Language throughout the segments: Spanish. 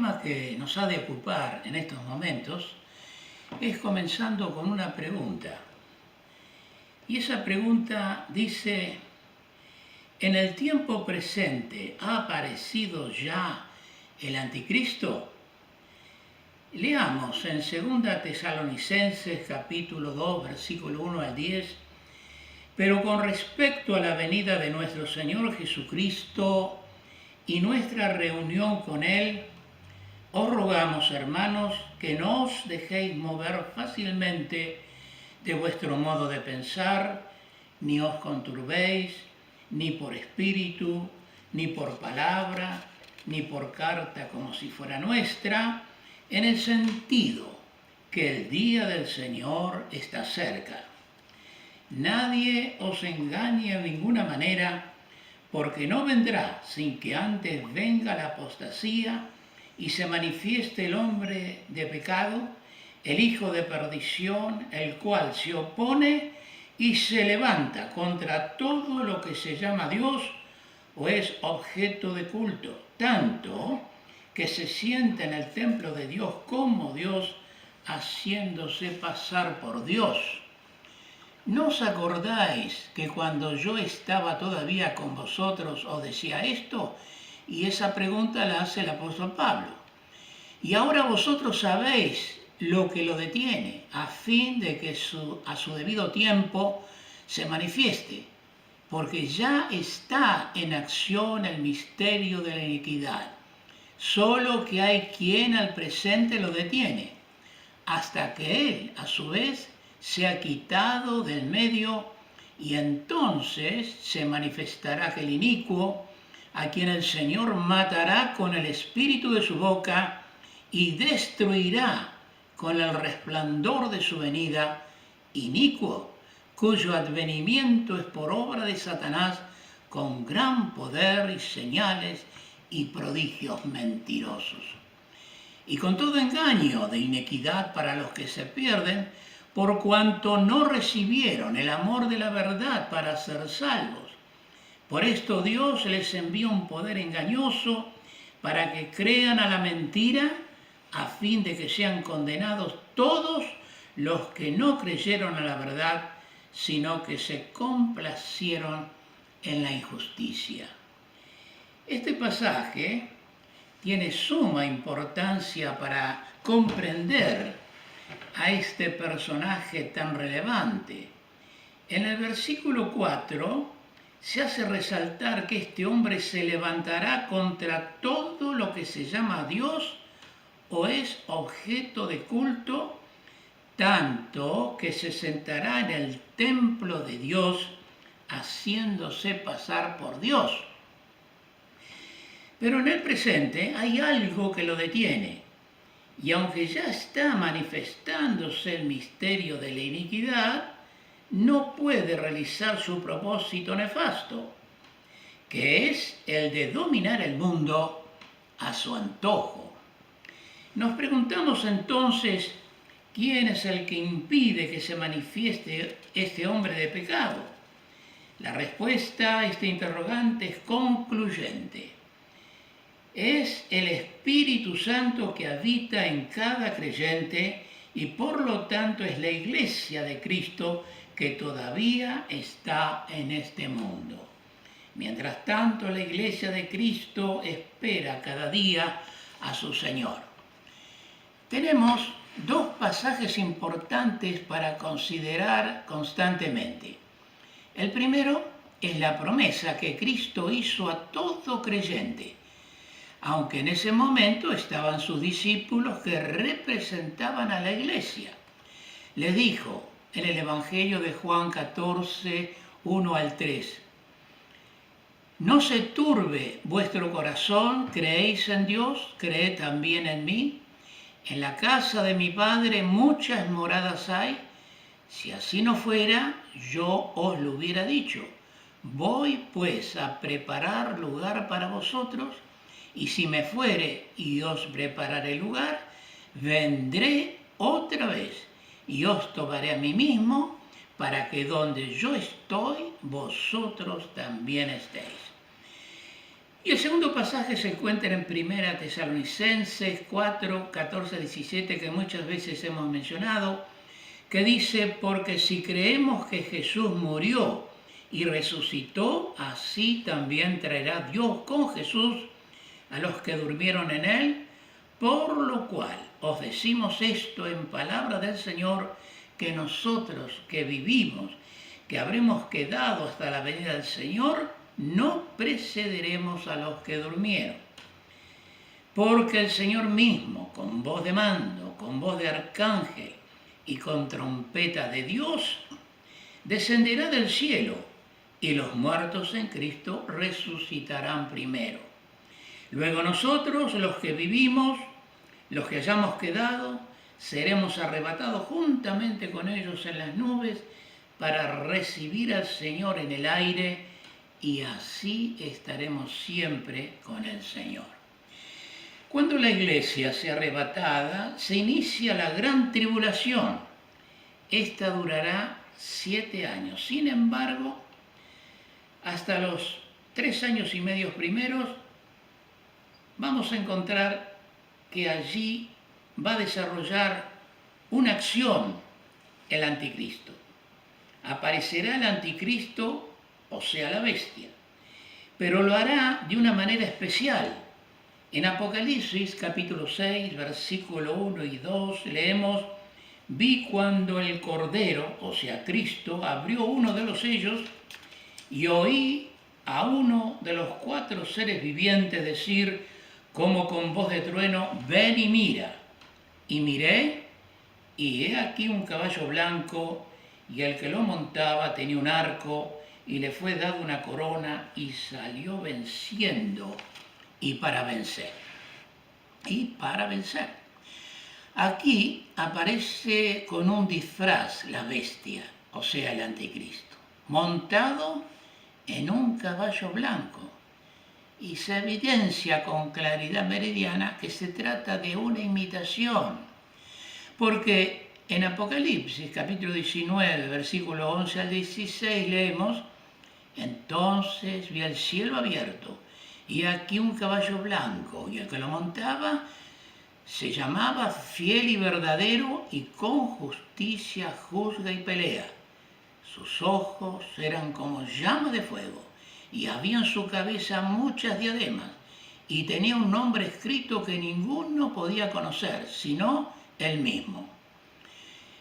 tema que nos ha de ocupar en estos momentos es comenzando con una pregunta. Y esa pregunta dice, ¿en el tiempo presente ha aparecido ya el anticristo? Leamos en 2 Tesalonicenses capítulo 2, versículo 1 al 10. Pero con respecto a la venida de nuestro Señor Jesucristo y nuestra reunión con Él, os rogamos, hermanos, que no os dejéis mover fácilmente de vuestro modo de pensar, ni os conturbéis, ni por espíritu, ni por palabra, ni por carta como si fuera nuestra, en el sentido que el día del Señor está cerca. Nadie os engañe de ninguna manera, porque no vendrá sin que antes venga la apostasía y se manifieste el hombre de pecado, el hijo de perdición, el cual se opone y se levanta contra todo lo que se llama Dios o es objeto de culto, tanto que se siente en el templo de Dios como Dios, haciéndose pasar por Dios. ¿No os acordáis que cuando yo estaba todavía con vosotros os decía esto? Y esa pregunta la hace el apóstol Pablo. Y ahora vosotros sabéis lo que lo detiene, a fin de que a su debido tiempo se manifieste, porque ya está en acción el misterio de la iniquidad, solo que hay quien al presente lo detiene, hasta que él, a su vez, sea quitado del medio, y entonces se manifestará aquel inicuo, a quien el Señor matará con el espíritu de su boca y destruirá con el resplandor de su venida, inicuo, cuyo advenimiento es por obra de Satanás, con gran poder y señales y prodigios mentirosos. Y con todo engaño de iniquidad para los que se pierden, por cuanto no recibieron el amor de la verdad para ser salvos. Por esto Dios les envía un poder engañoso para que crean a la mentira, a fin de que sean condenados todos los que no creyeron a la verdad, sino que se complacieron en la injusticia. Este pasaje tiene suma importancia para comprender a este personaje tan relevante. En el versículo 4 se hace resaltar que este hombre se levantará contra todo lo que se llama Dios o es objeto de culto, tanto que se sentará en el templo de Dios haciéndose pasar por Dios. Pero en el presente hay algo que lo detiene, y aunque ya está manifestándose el misterio de la iniquidad, no puede realizar su propósito nefasto, que es el de dominar el mundo a su antojo. Nos preguntamos entonces, ¿quién es el que impide que se manifieste este hombre de pecado? La respuesta a este interrogante es concluyente. Es el Espíritu Santo que habita en cada creyente y por lo tanto es la Iglesia de Cristo que todavía está en este mundo. Mientras tanto, la Iglesia de Cristo espera cada día a su Señor. Tenemos dos pasajes importantes para considerar constantemente. El primero es la promesa que Cristo hizo a todo creyente, aunque en ese momento estaban sus discípulos que representaban a la iglesia. Les dijo en el Evangelio de Juan 14, 1 al 3, no se turbe vuestro corazón, creéis en Dios, creed también en mí. En la casa de mi Padre muchas moradas hay. Si así no fuera, yo os lo hubiera dicho. Voy pues a preparar lugar para vosotros, y si me fuere y os prepararé lugar, vendré otra vez y os tomaré a mí mismo, para que donde yo estoy, vosotros también estéis. Y el segundo pasaje se encuentra en 1 Tesalonicenses 4, 14, 17, que muchas veces hemos mencionado, que dice, porque si creemos que Jesús murió y resucitó, así también traerá Dios con Jesús a los que durmieron en él, por lo cual os decimos esto en palabra del Señor, que nosotros que vivimos, que habremos quedado hasta la venida del Señor, no precederemos a los que durmieron. Porque el Señor mismo, con voz de mando, con voz de arcángel y con trompeta de Dios, descenderá del cielo, y los muertos en Cristo resucitarán primero. Luego nosotros, los que vivimos, los que hayamos quedado, seremos arrebatados juntamente con ellos en las nubes para recibir al Señor en el aire, y así estaremos siempre con el Señor. Cuando la iglesia sea arrebatada, se inicia la gran tribulación. Esta durará 7 años. Sin embargo, hasta los 3 años y medio primeros, vamos a encontrar que allí va a desarrollar una acción el anticristo. Aparecerá el anticristo, o sea, la bestia, pero lo hará de una manera especial. En Apocalipsis capítulo 6, versículo 1 y 2 leemos, vi cuando el Cordero, o sea, Cristo, abrió uno de los sellos y oí a uno de los 4 seres vivientes decir, como con voz de trueno, ven y mira. Y miré, y he aquí un caballo blanco, y el que lo montaba tenía un arco, y le fue dada una corona, y salió venciendo, y para vencer. Y para vencer. Aquí aparece con un disfraz la bestia, o sea, el anticristo, montado en un caballo blanco. Y se evidencia con claridad meridiana que se trata de una imitación, porque en Apocalipsis capítulo 19, versículo 11 al 16 leemos, entonces vi el cielo abierto, y aquí un caballo blanco, y el que lo montaba se llamaba Fiel y Verdadero, y con justicia juzga y pelea. Sus ojos eran como llama de fuego, y había en su cabeza muchas diademas, y tenía un nombre escrito que ninguno podía conocer, sino él mismo.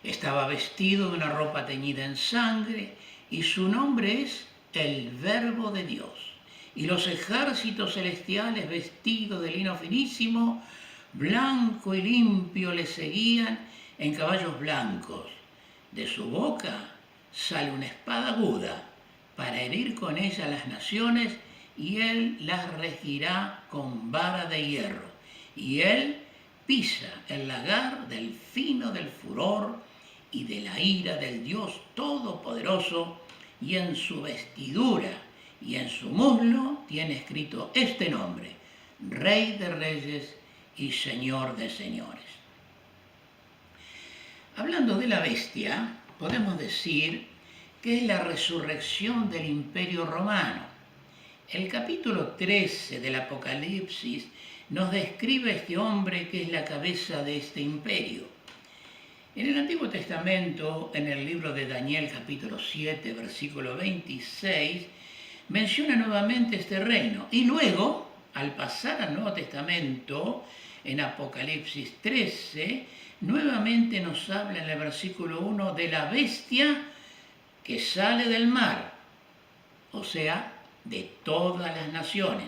Estaba vestido de una ropa teñida en sangre, y su nombre es el Verbo de Dios. Y los ejércitos celestiales, vestidos de lino finísimo, blanco y limpio, le seguían en caballos blancos. De su boca sale una espada aguda, para herir con ella a las naciones, y él las regirá con vara de hierro. Y él pisa el lagar del fino del furor y de la ira del Dios Todopoderoso, y en su vestidura y en su muslo tiene escrito este nombre, Rey de Reyes y Señor de Señores. Hablando de la bestia, podemos decir que es la resurrección del Imperio Romano. El capítulo 13 del Apocalipsis nos describe a este hombre que es la cabeza de este imperio. En el Antiguo Testamento, en el libro de Daniel capítulo 7, versículo 26, menciona nuevamente este reino. Y luego, al pasar al Nuevo Testamento, en Apocalipsis 13, nuevamente nos habla en el versículo 1 de la bestia que sale del mar, o sea, de todas las naciones,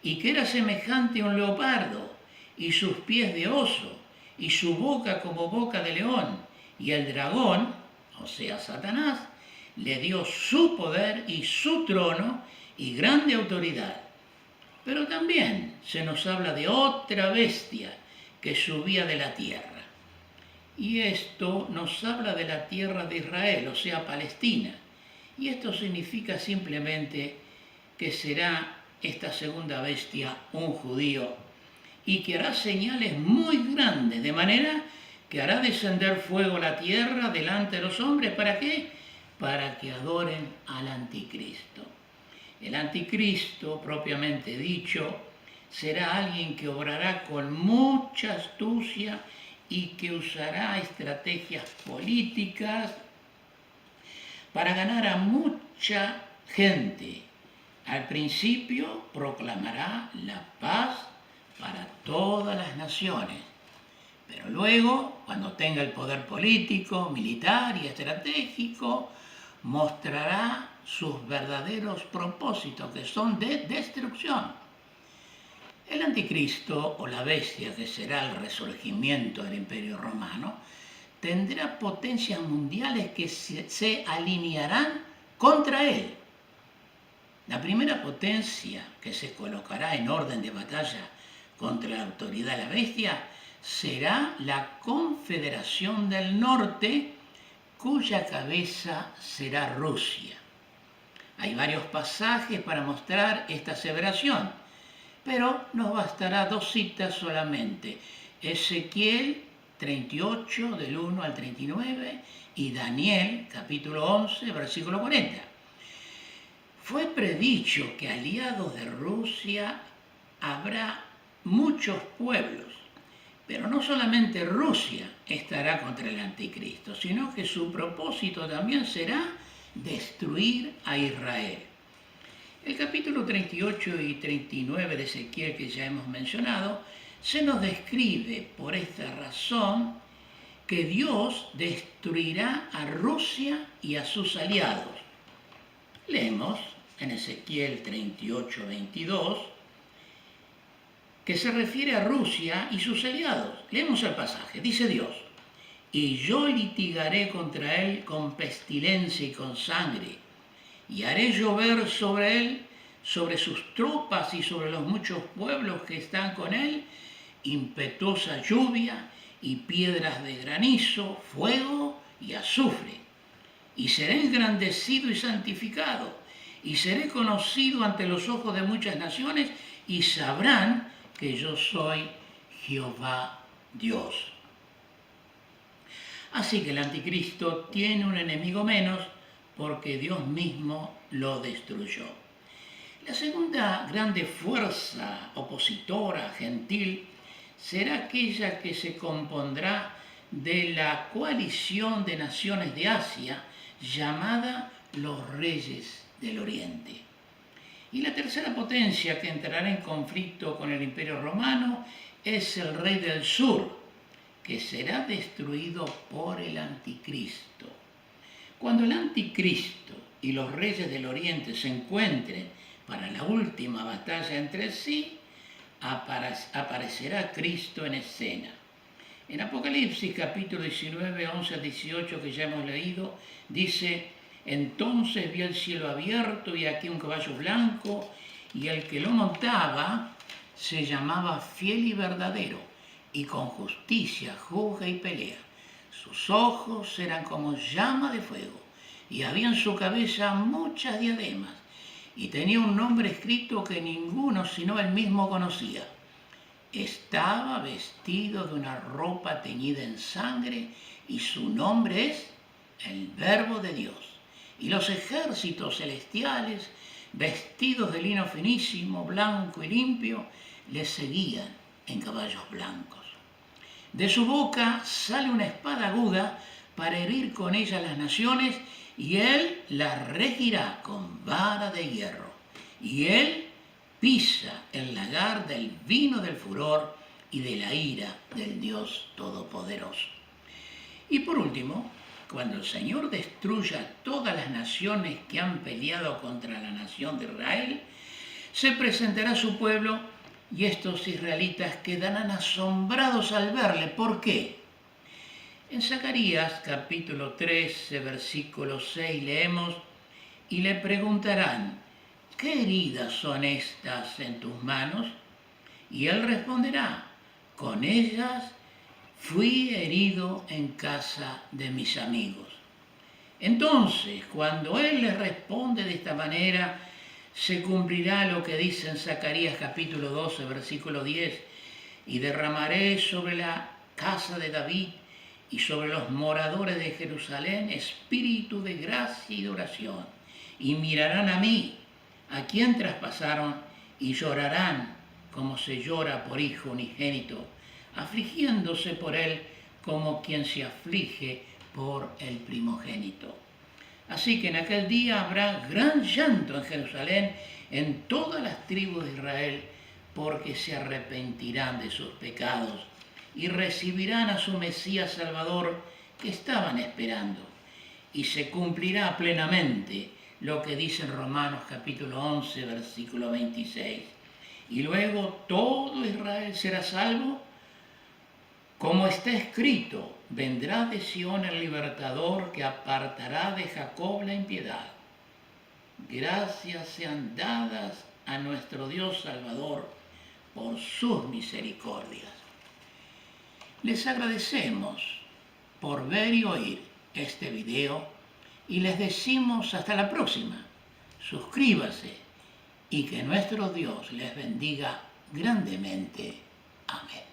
y que era semejante a un leopardo, y sus pies de oso, y su boca como boca de león, y el dragón, o sea, Satanás, le dio su poder y su trono y grande autoridad. Pero también se nos habla de otra bestia que subía de la tierra. Y esto nos habla de la tierra de Israel, o sea, Palestina. Y esto significa simplemente que será esta segunda bestia un judío, y que hará señales muy grandes, de manera que hará descender fuego a la tierra delante de los hombres. ¿Para qué? Para que adoren al anticristo. El anticristo, propiamente dicho, será alguien que obrará con mucha astucia y que usará estrategias políticas para ganar a mucha gente. Al principio proclamará la paz para todas las naciones, pero luego, cuando tenga el poder político, militar y estratégico, mostrará sus verdaderos propósitos, que son de destrucción. El anticristo, o la bestia, que será el resurgimiento del Imperio Romano, tendrá potencias mundiales que se alinearán contra él. La primera potencia que se colocará en orden de batalla contra la autoridad de la bestia será la Confederación del Norte, cuya cabeza será Rusia. Hay varios pasajes para mostrar esta aseveración, pero nos bastará 2 citas solamente: Ezequiel 38, del 1 al 39, y Daniel, capítulo 11, versículo 40. Fue predicho que aliados de Rusia habrá muchos pueblos, pero no solamente Rusia estará contra el anticristo, sino que su propósito también será destruir a Israel. El capítulo 38 y 39 de Ezequiel, que ya hemos mencionado, se nos describe por esta razón que Dios destruirá a Rusia y a sus aliados. Leemos en Ezequiel 38, 22, que se refiere a Rusia y sus aliados. Leemos el pasaje, dice Dios: y yo litigaré contra él con pestilencia y con sangre, y haré llover sobre él, sobre sus tropas y sobre los muchos pueblos que están con él, impetuosa lluvia y piedras de granizo, fuego y azufre. Y seré engrandecido y santificado, y seré conocido ante los ojos de muchas naciones, y sabrán que yo soy Jehová Dios. Así que el anticristo tiene un enemigo menos, porque Dios mismo lo destruyó. La segunda grande fuerza opositora gentil será aquella que se compondrá de la coalición de naciones de Asia, llamada los Reyes del Oriente. Y la tercera potencia que entrará en conflicto con el Imperio Romano es el Rey del Sur, que será destruido por el anticristo. Cuando el anticristo y los reyes del Oriente se encuentren para la última batalla entre sí, aparecerá Cristo en escena. En Apocalipsis capítulo 19, 11 al 18, que ya hemos leído, dice: entonces vi el cielo abierto y aquí un caballo blanco, y el que lo montaba se llamaba Fiel y Verdadero, y con justicia juzga y pelea. Sus ojos eran como llama de fuego, y había en su cabeza muchas diademas, y tenía un nombre escrito que ninguno sino él mismo conocía. Estaba vestido de una ropa teñida en sangre, y su nombre es el Verbo de Dios. Y los ejércitos celestiales, vestidos de lino finísimo, blanco y limpio, le seguían en caballos blancos. De su boca sale una espada aguda para herir con ella las naciones, y él las regirá con vara de hierro. Y él pisa el lagar del vino del furor y de la ira del Dios Todopoderoso. Y por último, cuando el Señor destruya todas las naciones que han peleado contra la nación de Israel, se presentará a su pueblo, y estos israelitas quedarán asombrados al verle. ¿Por qué? En Zacarías capítulo 13, versículo 6 leemos: y le preguntarán: ¿qué heridas son estas en tus manos? Y él responderá: con ellas fui herido en casa de mis amigos. Entonces, cuando él les responde de esta manera, se cumplirá lo que dice en Zacarías capítulo 12, versículo 10: y derramaré sobre la casa de David y sobre los moradores de Jerusalén espíritu de gracia y de oración, y mirarán a mí, a quien traspasaron, y llorarán como se llora por hijo unigénito, afligiéndose por él como quien se aflige por el primogénito. Así que en aquel día habrá gran llanto en Jerusalén, en todas las tribus de Israel, porque se arrepentirán de sus pecados y recibirán a su Mesías Salvador que estaban esperando. Y se cumplirá plenamente lo que dice en Romanos capítulo 11, versículo 26. Y luego todo Israel será salvo, como está escrito: vendrá de Sión el libertador que apartará de Jacob la impiedad. Gracias sean dadas a nuestro Dios Salvador por sus misericordias. Les agradecemos por ver y oír este video y les decimos hasta la próxima. Suscríbase y que nuestro Dios les bendiga grandemente. Amén.